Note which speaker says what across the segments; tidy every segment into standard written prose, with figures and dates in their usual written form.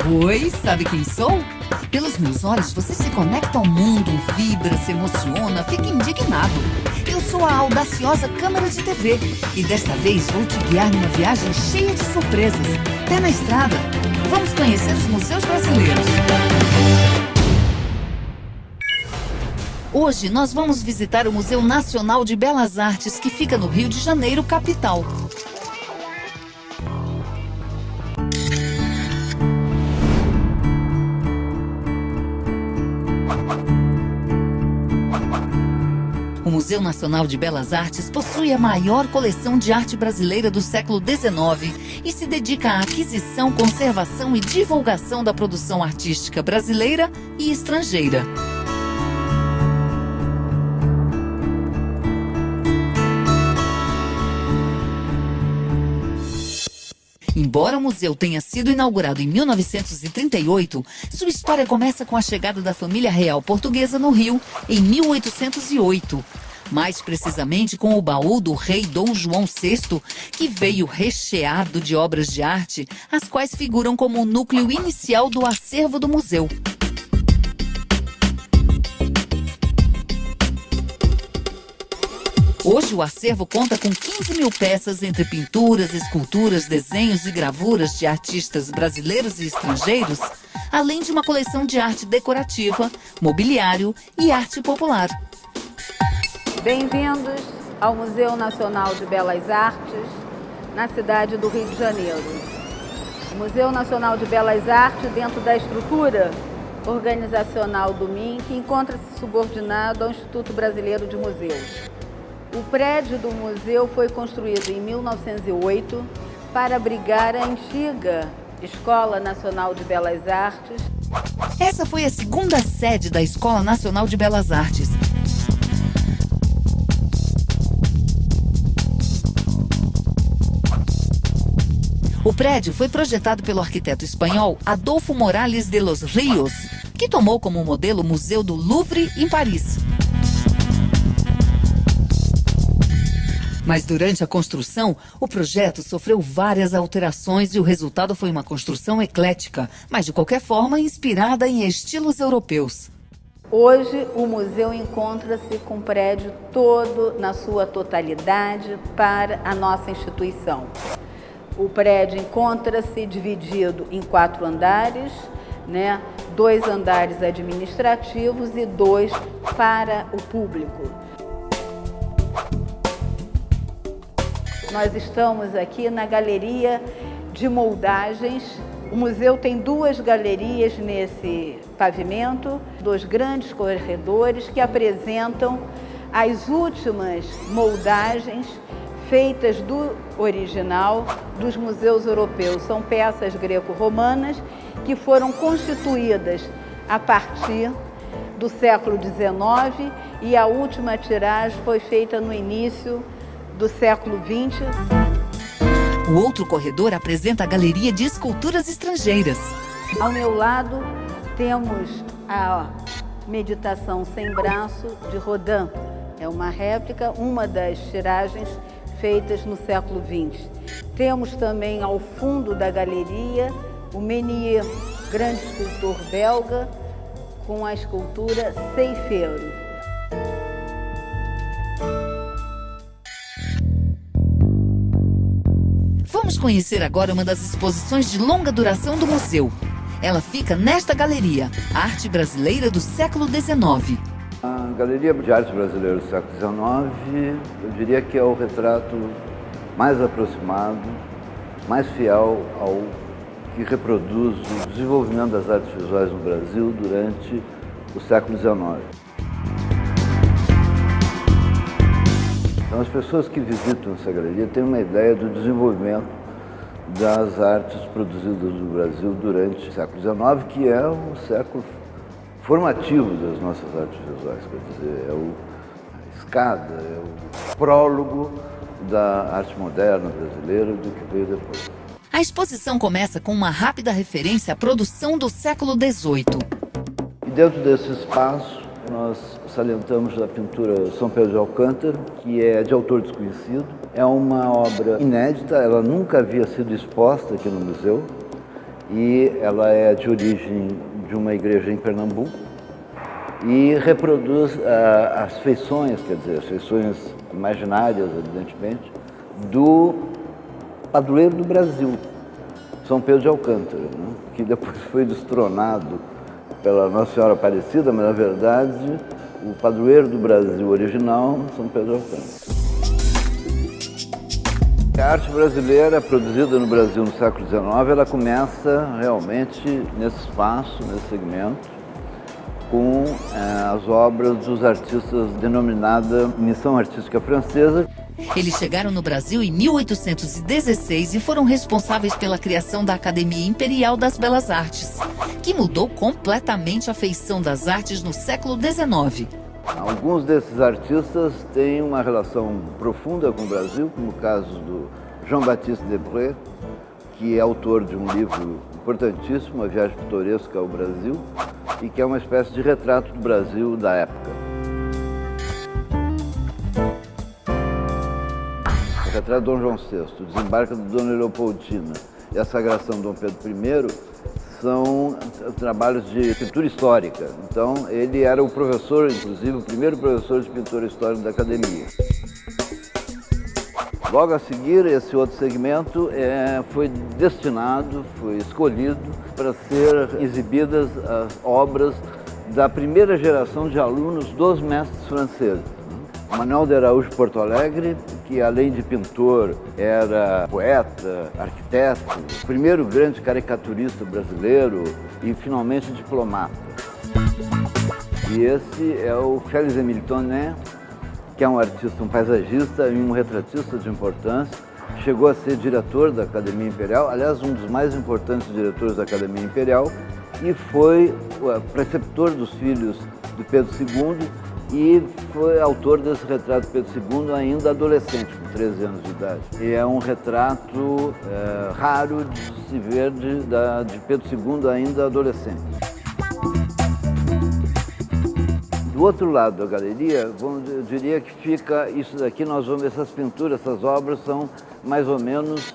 Speaker 1: Oi, sabe quem sou? Pelos meus olhos, você se conecta ao mundo, vibra, se emociona, fica indignado. Eu sou a audaciosa câmera de TV e desta vez vou te guiar numa viagem cheia de surpresas. Pé na estrada. Vamos conhecer os museus brasileiros. Hoje nós vamos visitar o Museu Nacional de Belas Artes, que fica no Rio de Janeiro, capital. O Museu Nacional de Belas Artes possui a maior coleção de arte brasileira do século XIX e se dedica à aquisição, conservação e divulgação da produção artística brasileira e estrangeira. Embora o museu tenha sido inaugurado em 1938, sua história começa com a chegada da família real portuguesa no Rio, em 1808. Mais precisamente com o baú do rei Dom João VI, que veio recheado de obras de arte, as quais figuram como o núcleo inicial do acervo do museu. Hoje o acervo conta com 15 mil peças entre pinturas, esculturas, desenhos e gravuras de artistas brasileiros e estrangeiros, além de uma coleção de arte decorativa, mobiliário e arte popular.
Speaker 2: Bem-vindos ao Museu Nacional de Belas Artes, na cidade do Rio de Janeiro. O Museu Nacional de Belas Artes, dentro da estrutura organizacional do MINC, encontra-se subordinado ao Instituto Brasileiro de Museus. O prédio do museu foi construído em 1908 para abrigar a antiga Escola Nacional de Belas Artes.
Speaker 1: Essa foi a segunda sede da Escola Nacional de Belas Artes. O prédio foi projetado pelo arquiteto espanhol Adolfo Morales de los Ríos, que tomou como modelo o Museu do Louvre, em Paris. Mas durante a construção, o projeto sofreu várias alterações e o resultado foi uma construção eclética, mas de qualquer forma inspirada em estilos europeus.
Speaker 2: Hoje, o museu encontra-se com o prédio todo na sua totalidade para a nossa instituição. O prédio encontra-se dividido em 4 andares, 2 andares administrativos e 2 para o público. Nós estamos aqui na Galeria de Moldagens. O museu tem 2 galerias nesse pavimento, 2 grandes corredores que apresentam as últimas moldagens feitas do original dos museus europeus. São peças greco-romanas que foram constituídas a partir do século XIX e a última tiragem foi feita no início do século XX.
Speaker 1: O outro corredor apresenta a Galeria de Esculturas Estrangeiras.
Speaker 2: Ao meu lado temos a Meditação Sem Braço de Rodin. É uma réplica, uma das tiragens feitas no século XX. Temos também ao fundo da galeria o Menier, grande escultor belga, com a escultura Ceifeiro.
Speaker 1: Vamos conhecer agora uma das exposições de longa duração do museu. Ela fica nesta galeria, Arte Brasileira do século XIX.
Speaker 3: A Galeria de Arte Brasileira do século XIX, eu diria que é o retrato mais aproximado, mais fiel ao que reproduz o desenvolvimento das artes visuais no Brasil durante o século XIX. Então, as pessoas que visitam essa galeria têm uma ideia do desenvolvimento das artes produzidas no Brasil durante o século XIX, que é um século formativo das nossas artes visuais, quer dizer, é a escada, é o prólogo da arte moderna brasileira do que veio depois.
Speaker 1: A exposição começa com uma rápida referência à produção do século XVIII.
Speaker 3: E dentro desse espaço, nós salientamos a pintura São Pedro de Alcântara, que é de autor desconhecido. É uma obra inédita, ela nunca havia sido exposta aqui no museu e ela é de origem de uma igreja em Pernambuco e reproduz as feições, quer dizer, as feições imaginárias, evidentemente, do padroeiro do Brasil, São Pedro de Alcântara, né? Que depois foi destronado pela Nossa Senhora Aparecida, mas na verdade o padroeiro do Brasil original, São Pedro de Alcântara. A arte brasileira produzida no Brasil no século XIX, ela começa realmente nesse espaço, nesse segmento, com as obras dos artistas denominada Missão Artística Francesa.
Speaker 1: Eles chegaram no Brasil em 1816 e foram responsáveis pela criação da Academia Imperial das Belas Artes, que mudou completamente a feição das artes no século XIX.
Speaker 3: Alguns desses artistas têm uma relação profunda com o Brasil, como o caso do Jean-Baptiste Debré, que é autor de um livro importantíssimo, A Viagem Pitoresca ao Brasil, e que é uma espécie de retrato do Brasil da época. O retrato de Dom João VI, o desembarque de Dona Leopoldina e a sagração de Dom Pedro I são trabalhos de pintura histórica. Então, ele era o professor, inclusive, o primeiro professor de pintura histórica da academia. Logo a seguir, esse outro segmento foi destinado, foi escolhido para ser exibidas as obras da primeira geração de alunos dos mestres franceses. Manuel de Araújo Porto Alegre, que além de pintor, era poeta, arquiteto, o primeiro grande caricaturista brasileiro e finalmente diplomata. E esse é o Félix-Émile Tonnet, que é um artista, um paisagista e um retratista de importância. Chegou a ser diretor da Academia Imperial, aliás, um dos mais importantes diretores da Academia Imperial, e foi o preceptor dos filhos de Pedro II e foi autor desse retrato de Pedro II ainda adolescente, com 13 anos de idade. E é um retrato raro de se ver de Pedro II ainda adolescente. Do outro lado da galeria, eu diria que fica isso daqui, nós vamos ver essas pinturas, essas obras são mais ou menos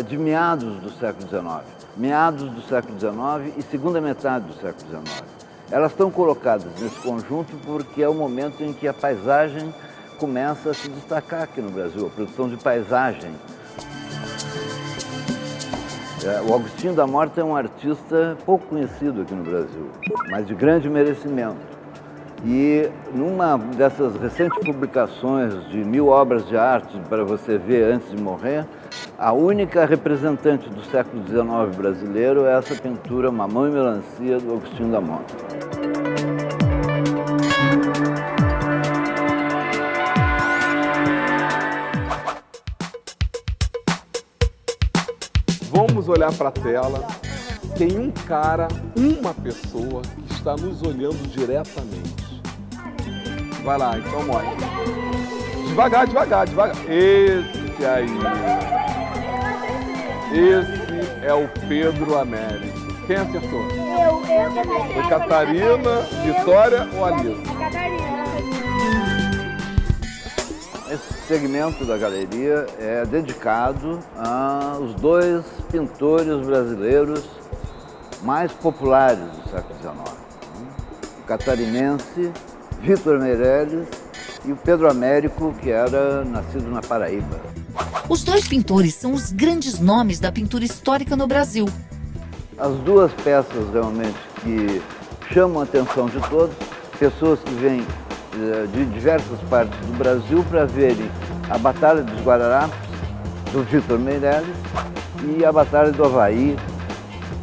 Speaker 3: de meados do século XIX. Meados do século XIX e segunda metade do século XIX. Elas estão colocadas nesse conjunto porque é o momento em que a paisagem começa a se destacar aqui no Brasil, a produção de paisagem. O Agostinho da Morta é um artista pouco conhecido aqui no Brasil, mas de grande merecimento. E numa dessas recentes publicações de 1000 obras de arte para você ver antes de morrer, a única representante do século XIX brasileiro é essa pintura Mamão e Melancia do Agostinho da Morta.
Speaker 4: Vamos olhar para a tela. Tem um cara, uma pessoa que está nos olhando diretamente. Vai lá, então mostra. Devagar, devagar, devagar. Esse aí. Esse é o Pedro Américo. Quem acertou?
Speaker 5: Eu também.
Speaker 4: Foi Catarina, Vitória ou Alisa?
Speaker 5: Catarina.
Speaker 3: Esse segmento da galeria é dedicado aos dois pintores brasileiros mais populares do século XIX. O catarinense Vitor Meirelles e o Pedro Américo, que era nascido na Paraíba.
Speaker 1: Os dois pintores são os grandes nomes da pintura histórica no Brasil.
Speaker 3: As duas peças realmente que chamam a atenção de todos, pessoas que vêm de diversas partes do Brasil para verem a Batalha dos Guararapes, do Vitor Meirelles, e a Batalha do Havaí,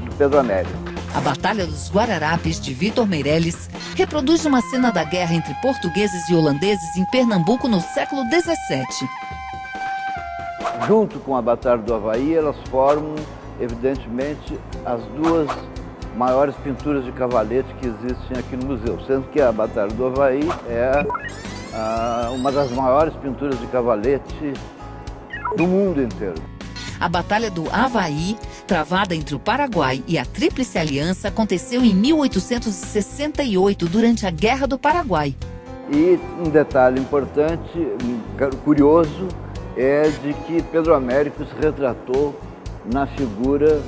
Speaker 3: do Pedro Américo.
Speaker 1: A Batalha dos Guararapes, de Vitor Meirelles, reproduz uma cena da guerra entre portugueses e holandeses em Pernambuco no século XVII.
Speaker 3: Junto com a Batalha do Havaí, elas formam, evidentemente, as duas maiores pinturas de cavalete que existem aqui no museu, sendo que a Batalha do Havaí é uma das maiores pinturas de cavalete do mundo inteiro.
Speaker 1: A Batalha do Havaí, travada entre o Paraguai e a Tríplice Aliança, aconteceu em 1868, durante a Guerra do Paraguai.
Speaker 3: E um detalhe importante, curioso, é de que Pedro Américo se retratou na figura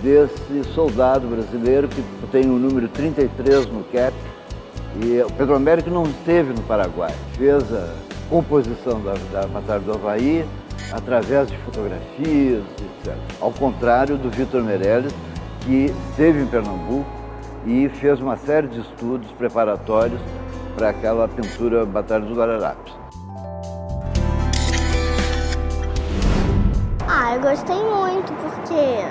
Speaker 3: desse soldado brasileiro que tem o número 33 no cap. E o Pedro Américo não esteve no Paraguai, fez a composição da Batalha do Avaí através de fotografias, etc. Ao contrário do Vitor Meirelles, que esteve em Pernambuco e fez uma série de estudos preparatórios para aquela pintura Batalha dos Guararapes.
Speaker 5: Eu gostei muito porque...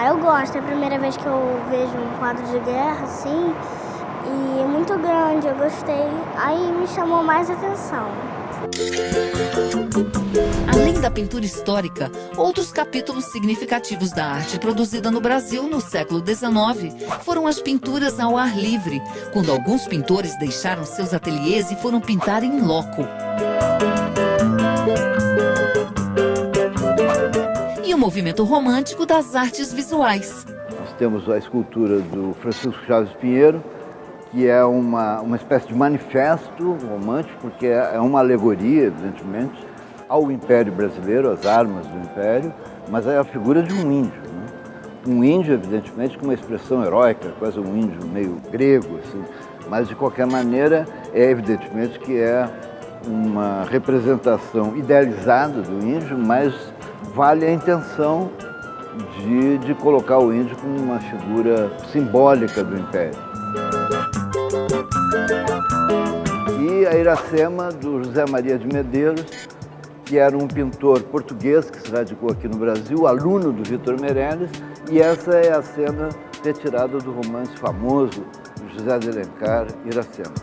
Speaker 5: eu gosto. É a primeira vez que eu vejo um quadro de guerra, assim, e é muito grande, eu gostei. Aí me chamou mais atenção.
Speaker 1: Além da pintura histórica, outros capítulos significativos da arte produzida no Brasil no século XIX foram as pinturas ao ar livre, quando alguns pintores deixaram seus ateliês e foram pintar em loco. E o movimento romântico das artes visuais.
Speaker 3: Nós temos a escultura do Francisco Chaves Pinheiro, que é uma espécie de manifesto romântico, porque é uma alegoria, evidentemente, ao Império Brasileiro, às armas do Império, mas é a figura de um índio, né? Um índio, evidentemente, com uma expressão heróica, quase um índio meio grego, assim, mas de qualquer maneira, é evidentemente que é uma representação idealizada do índio, mas vale a intenção de colocar o índio como uma figura simbólica do Império. E a Iracema, do José Maria de Medeiros, que era um pintor português que se radicou aqui no Brasil, aluno do Vitor Meirelles, e essa é a cena retirada do romance famoso de José de Alencar, Iracema.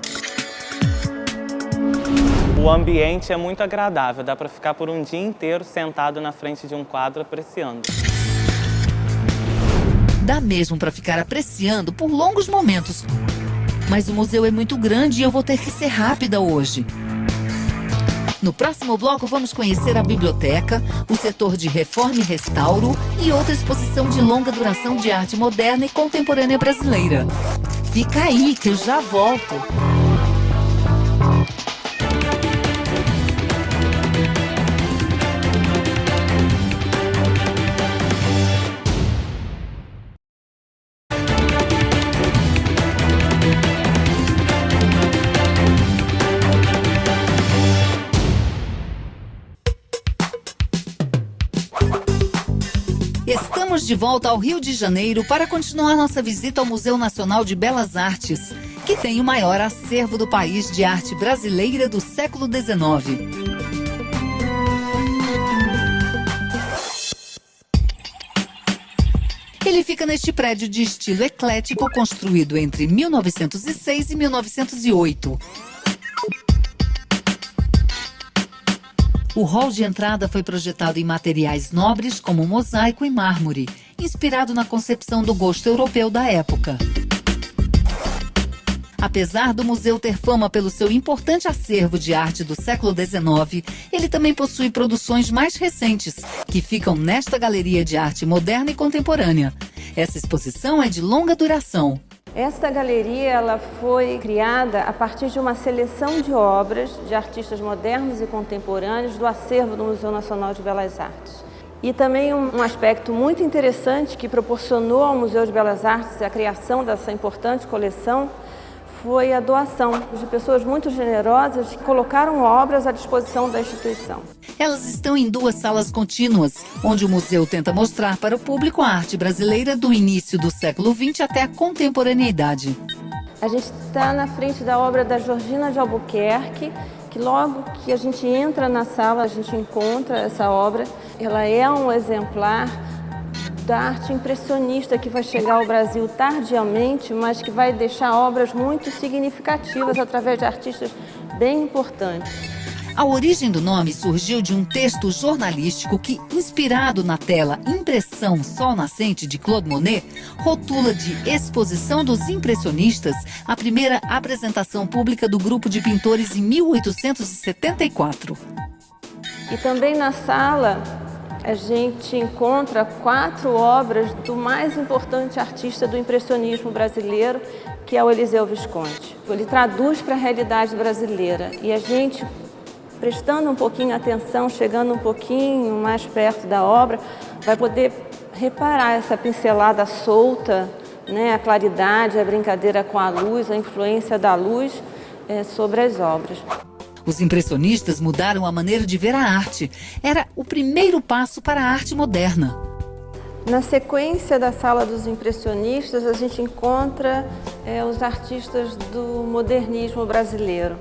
Speaker 6: O ambiente é muito agradável, dá para ficar por um dia inteiro sentado na frente de um quadro apreciando.
Speaker 1: Dá mesmo para ficar apreciando por longos momentos. Mas o museu é muito grande e eu vou ter que ser rápida hoje. No próximo bloco vamos conhecer a biblioteca, o setor de reforma e restauro e outra exposição de longa duração de arte moderna e contemporânea brasileira. Fica aí que eu já volto. Estamos de volta ao Rio de Janeiro para continuar nossa visita ao Museu Nacional de Belas Artes, que tem o maior acervo do país de arte brasileira do século XIX. Ele fica neste prédio de estilo eclético construído entre 1906 e 1908. O hall de entrada foi projetado em materiais nobres como mosaico e mármore, inspirado na concepção do gosto europeu da época. Apesar do museu ter fama pelo seu importante acervo de arte do século XIX, ele também possui produções mais recentes, que ficam nesta galeria de arte moderna e contemporânea. Essa exposição é de longa duração.
Speaker 7: Esta galeria ela foi criada a partir de uma seleção de obras de artistas modernos e contemporâneos do acervo do Museu Nacional de Belas Artes. E também um aspecto muito interessante que proporcionou ao Museu de Belas Artes a criação dessa importante coleção foi a doação de pessoas muito generosas que colocaram obras à disposição da instituição.
Speaker 1: Elas estão em duas salas contínuas, onde o museu tenta mostrar para o público a arte brasileira do início do século XX até a contemporaneidade.
Speaker 7: A gente está na frente da obra da Georgina de Albuquerque, que logo que a gente entra na sala, a gente encontra essa obra. Ela é um exemplar da arte impressionista que vai chegar ao Brasil tardiamente, mas que vai deixar obras muito significativas através de artistas bem importantes.
Speaker 1: A origem do nome surgiu de um texto jornalístico que, inspirado na tela Impressão Sol Nascente de Claude Monet, rotula de Exposição dos Impressionistas a primeira apresentação pública do grupo de pintores em 1874.
Speaker 7: E também na sala a gente encontra 4 obras do mais importante artista do impressionismo brasileiro, que é o Eliseu Visconti. Ele traduz para a realidade brasileira e a gente, prestando um pouquinho atenção, chegando um pouquinho mais perto da obra, vai poder reparar essa pincelada solta, né, a claridade, a brincadeira com a luz, a influência da luz sobre as obras.
Speaker 1: Os impressionistas mudaram a maneira de ver a arte. Era o primeiro passo para a arte moderna.
Speaker 7: Na sequência da Sala dos Impressionistas, a gente encontra os artistas do modernismo brasileiro.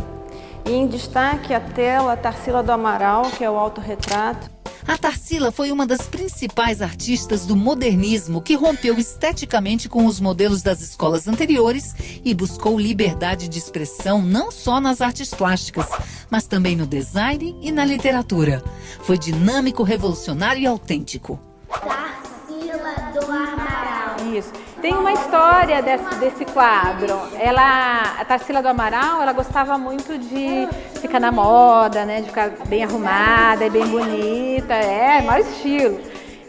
Speaker 7: E em destaque a tela Tarsila do Amaral, que é o autorretrato.
Speaker 1: A Tarsila foi uma das principais artistas do modernismo que rompeu esteticamente com os modelos das escolas anteriores e buscou liberdade de expressão não só nas artes plásticas, mas também no design e na literatura. Foi dinâmico, revolucionário e autêntico.
Speaker 5: Tarsila do Amaral.
Speaker 2: Isso. Tem uma história desse quadro. A Tarsila do Amaral, ela gostava muito de ficar na moda, né? De ficar bem arrumada e bem bonita, maior estilo.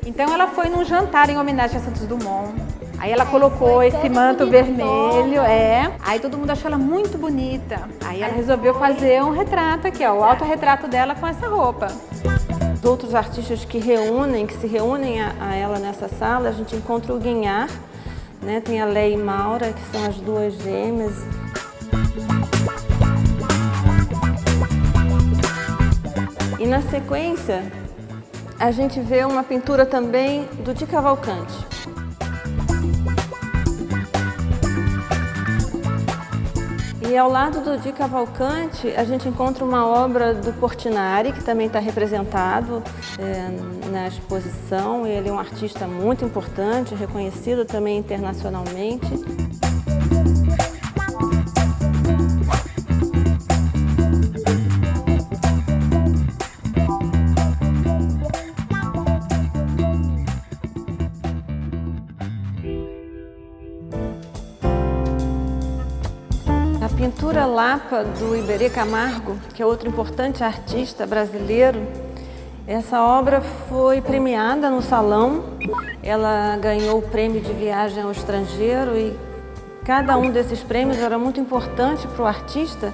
Speaker 2: Então ela foi num jantar em homenagem a Santos Dumont. Aí ela colocou esse manto vermelho, Aí todo mundo achou ela muito bonita. Aí ela resolveu fazer um retrato aqui, ó, o autorretrato dela com essa roupa.
Speaker 7: Os outros artistas que se reúnem a ela nessa sala, a gente encontra o Guignard, né? Tem a Leia e Maura, que são as duas gêmeas. E na sequência, a gente vê uma pintura também do Di Cavalcanti. E ao lado do Di Cavalcanti, a gente encontra uma obra do Portinari, que também está representado na exposição. Ele é um artista muito importante, reconhecido também internacionalmente. A pintura Lapa, do Iberê Camargo, que é outro importante artista brasileiro, essa obra foi premiada no Salão. Ela ganhou o prêmio de viagem ao estrangeiro e cada um desses prêmios era muito importante para o artista,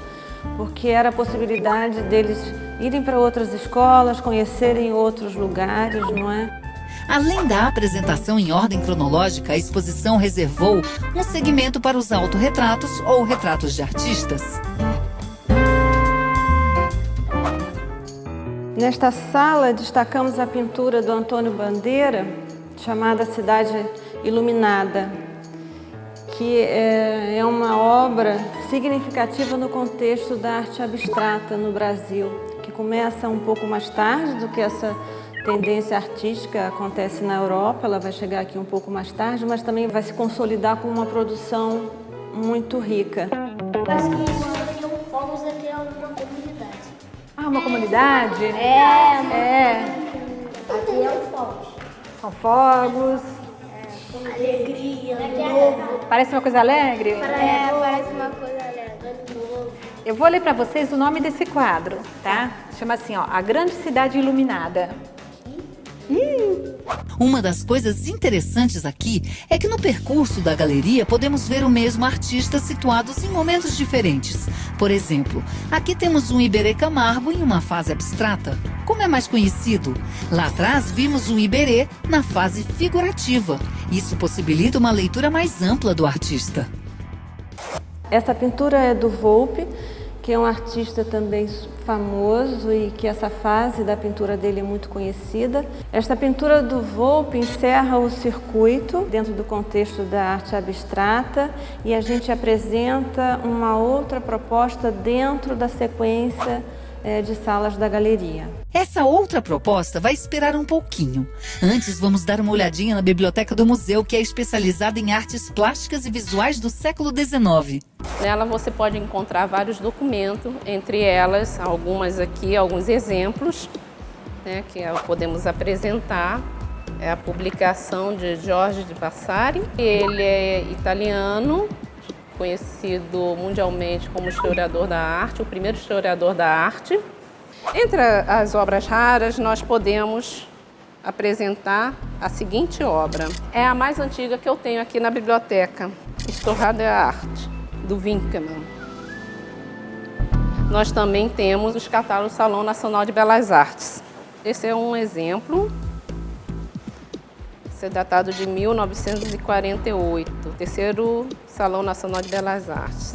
Speaker 7: porque era a possibilidade deles irem para outras escolas, conhecerem outros lugares, não é?
Speaker 1: Além da apresentação em ordem cronológica, a exposição reservou um segmento para os autorretratos ou retratos de artistas.
Speaker 7: Nesta sala, destacamos a pintura do Antônio Bandeira, chamada Cidade Iluminada, que é uma obra significativa no contexto da arte abstrata no Brasil, que começa um pouco mais tarde do que essa tendência artística acontece na Europa. Ela vai chegar aqui um pouco mais tarde, mas também vai se consolidar com uma produção muito rica.
Speaker 5: Acho que seriam fogos até uma comunidade.
Speaker 2: Ah, uma comunidade?
Speaker 5: Aqui é um fogos.
Speaker 2: São fogos.
Speaker 5: Alegria, novo.
Speaker 2: Parece uma coisa alegre?
Speaker 5: Parece uma coisa alegre, novo.
Speaker 2: Eu vou ler para vocês o nome desse quadro, tá? Chama assim, ó, A Grande Cidade Iluminada.
Speaker 1: Uma das coisas interessantes aqui é que no percurso da galeria podemos ver o mesmo artista situados em momentos diferentes. Por exemplo, aqui temos um Iberê Camargo em uma fase abstrata, como é mais conhecido. Lá atrás vimos um Iberê na fase figurativa. Isso possibilita uma leitura mais ampla do artista.
Speaker 7: Essa pintura é do Volpe, que é um artista também famoso e que essa fase da pintura dele é muito conhecida. Esta pintura do Volpe encerra o circuito dentro do contexto da arte abstrata e a gente apresenta uma outra proposta dentro da sequência de salas da galeria.
Speaker 1: Essa outra proposta vai esperar um pouquinho. Antes, vamos dar uma olhadinha na biblioteca do museu, que é especializada em artes plásticas e visuais do século XIX.
Speaker 8: Nela você pode encontrar vários documentos, entre elas, algumas aqui, alguns exemplos, né, que podemos apresentar. É a publicação de Jorge de Vasari. Ele é italiano, conhecido mundialmente como historiador da arte, o primeiro historiador da arte. Entre as obras raras, nós podemos apresentar a seguinte obra. É a mais antiga que eu tenho aqui na biblioteca, Histoire de Arte, do Winckelmann. Nós também temos os catálogos do Salão Nacional de Belas Artes. Esse é um exemplo. Esse é datado de 1948, terceiro Salão Nacional de Belas Artes.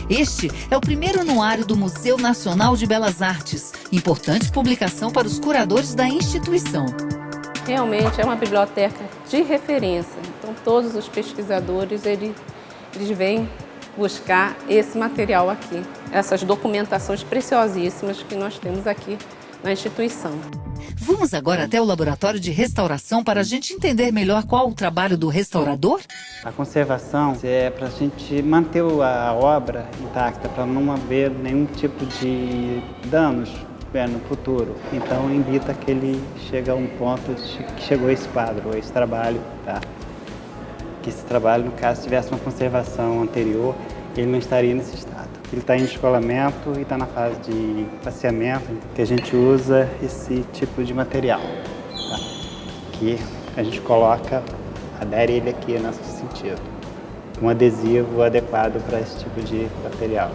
Speaker 1: Este é o primeiro anuário do Museu Nacional de Belas Artes, importante publicação para os curadores da instituição.
Speaker 8: Realmente é uma biblioteca de referência, então todos os pesquisadores eles vêm buscar esse material aqui, essas documentações preciosíssimas que nós temos aqui na instituição.
Speaker 1: Vamos agora até o laboratório de restauração para a gente entender melhor qual o trabalho do restaurador?
Speaker 9: A conservação é para a gente manter a obra intacta, para não haver nenhum tipo de danos no futuro. Então, evita que ele chegue a um ponto que chegou esse quadro, esse trabalho, tá? Que esse trabalho, no caso, tivesse uma conservação anterior, ele não estaria nesse estado. Ele está em descolamento e está na fase de passeamento, que a gente usa esse tipo de material, tá? Que a gente coloca, adere ele aqui nesse sentido. Um adesivo adequado para esse tipo de material.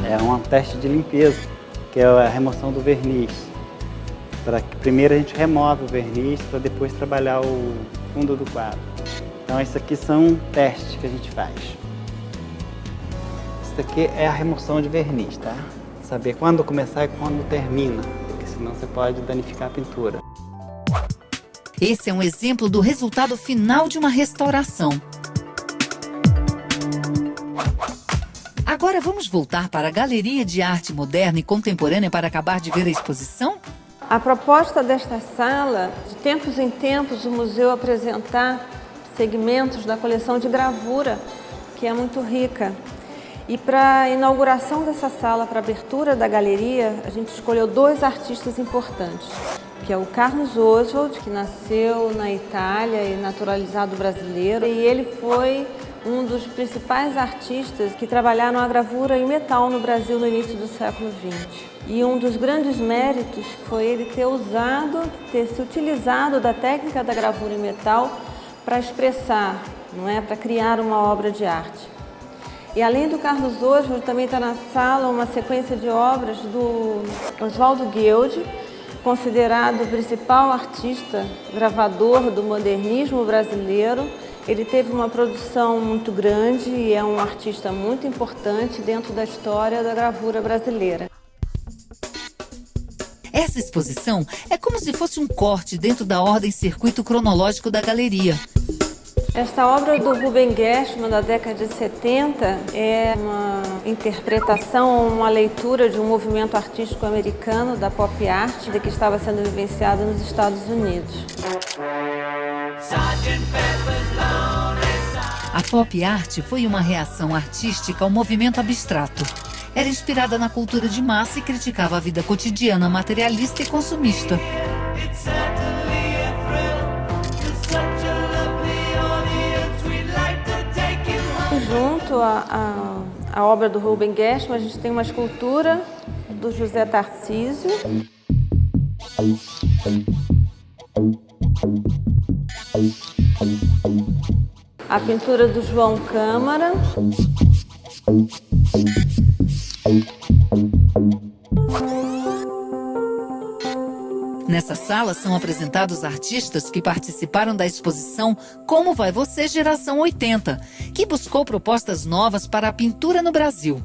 Speaker 9: É um teste de limpeza, que é a remoção do verniz. Primeiro a gente remove o verniz para depois trabalhar o fundo do quadro. Então, isso aqui são testes que a gente faz. Isso aqui é a remoção de verniz, tá? Saber quando começar e quando termina, porque senão você pode danificar a pintura.
Speaker 1: Esse é um exemplo do resultado final de uma restauração. Agora vamos voltar para a Galeria de Arte Moderna e Contemporânea para acabar de ver a exposição?
Speaker 7: A proposta desta sala, de tempos em tempos, o museu apresentar segmentos da coleção de gravura, que é muito rica. E para a inauguração dessa sala, para a abertura da galeria, a gente escolheu 2 artistas importantes, que é o Carlos Oswald, que nasceu na Itália e naturalizado brasileiro, e ele foi um dos principais artistas que trabalharam a gravura em metal no Brasil no início do século XX. E um dos grandes méritos foi ele ter se utilizado da técnica da gravura em metal para expressar, não é, para criar uma obra de arte. E além do Carlos Oswald, também está na sala uma sequência de obras do Oswaldo Guild, considerado o principal artista gravador do modernismo brasileiro. Ele teve uma produção muito grande e é um artista muito importante dentro da história da gravura brasileira.
Speaker 1: Essa exposição é como se fosse um corte dentro da ordem circuito cronológico da galeria.
Speaker 7: Esta obra do Ruben Gershman, da década de 70, é uma interpretação, uma leitura de um movimento artístico americano, da pop art, que estava sendo vivenciado nos Estados Unidos.
Speaker 1: A pop art foi uma reação artística ao movimento abstrato. Era inspirada na cultura de massa e criticava a vida cotidiana materialista e consumista.
Speaker 7: Junto à obra do Ruben Gershman, a gente tem uma escultura do José Tarcísio. A pintura do João Câmara.
Speaker 1: Nessa sala são apresentados artistas que participaram da exposição Como Vai Você Geração 80, que buscou propostas novas para a pintura no Brasil.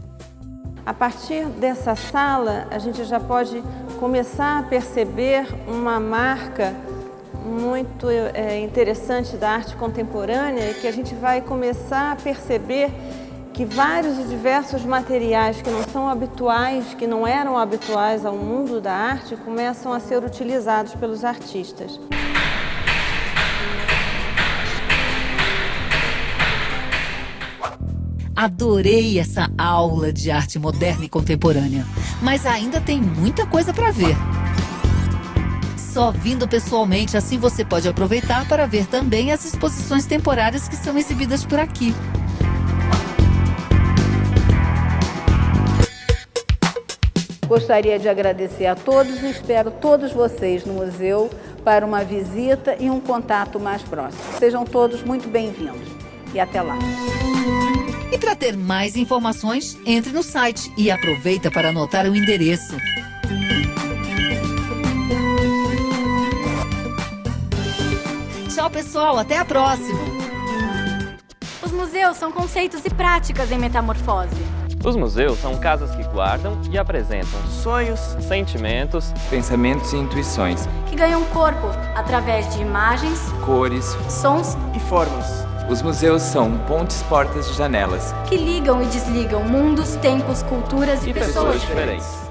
Speaker 7: A partir dessa sala, a gente já pode começar a perceber uma marca muito interessante da arte contemporânea, que a gente vai começar a perceber que vários e diversos materiais que não são habituais, que não eram habituais ao mundo da arte, começam a ser utilizados pelos artistas.
Speaker 1: Adorei essa aula de arte moderna e contemporânea, mas ainda tem muita coisa para ver. Só vindo pessoalmente, assim você pode aproveitar para ver também as exposições temporárias que são exibidas por aqui.
Speaker 2: Gostaria de agradecer a todos e espero todos vocês no museu para uma visita e um contato mais próximo. Sejam todos muito bem-vindos e até lá.
Speaker 1: E para ter mais informações, entre no site e aproveita para anotar o endereço pessoal. Até a próxima.
Speaker 10: Os museus são conceitos e práticas em metamorfose.
Speaker 11: Os museus são casas que guardam e apresentam sonhos, sentimentos, pensamentos e intuições
Speaker 10: que ganham corpo através de imagens,
Speaker 11: cores,
Speaker 10: sons
Speaker 11: e formas. Os museus são pontes, portas e janelas
Speaker 10: que ligam e desligam mundos, tempos, culturas e pessoas diferentes.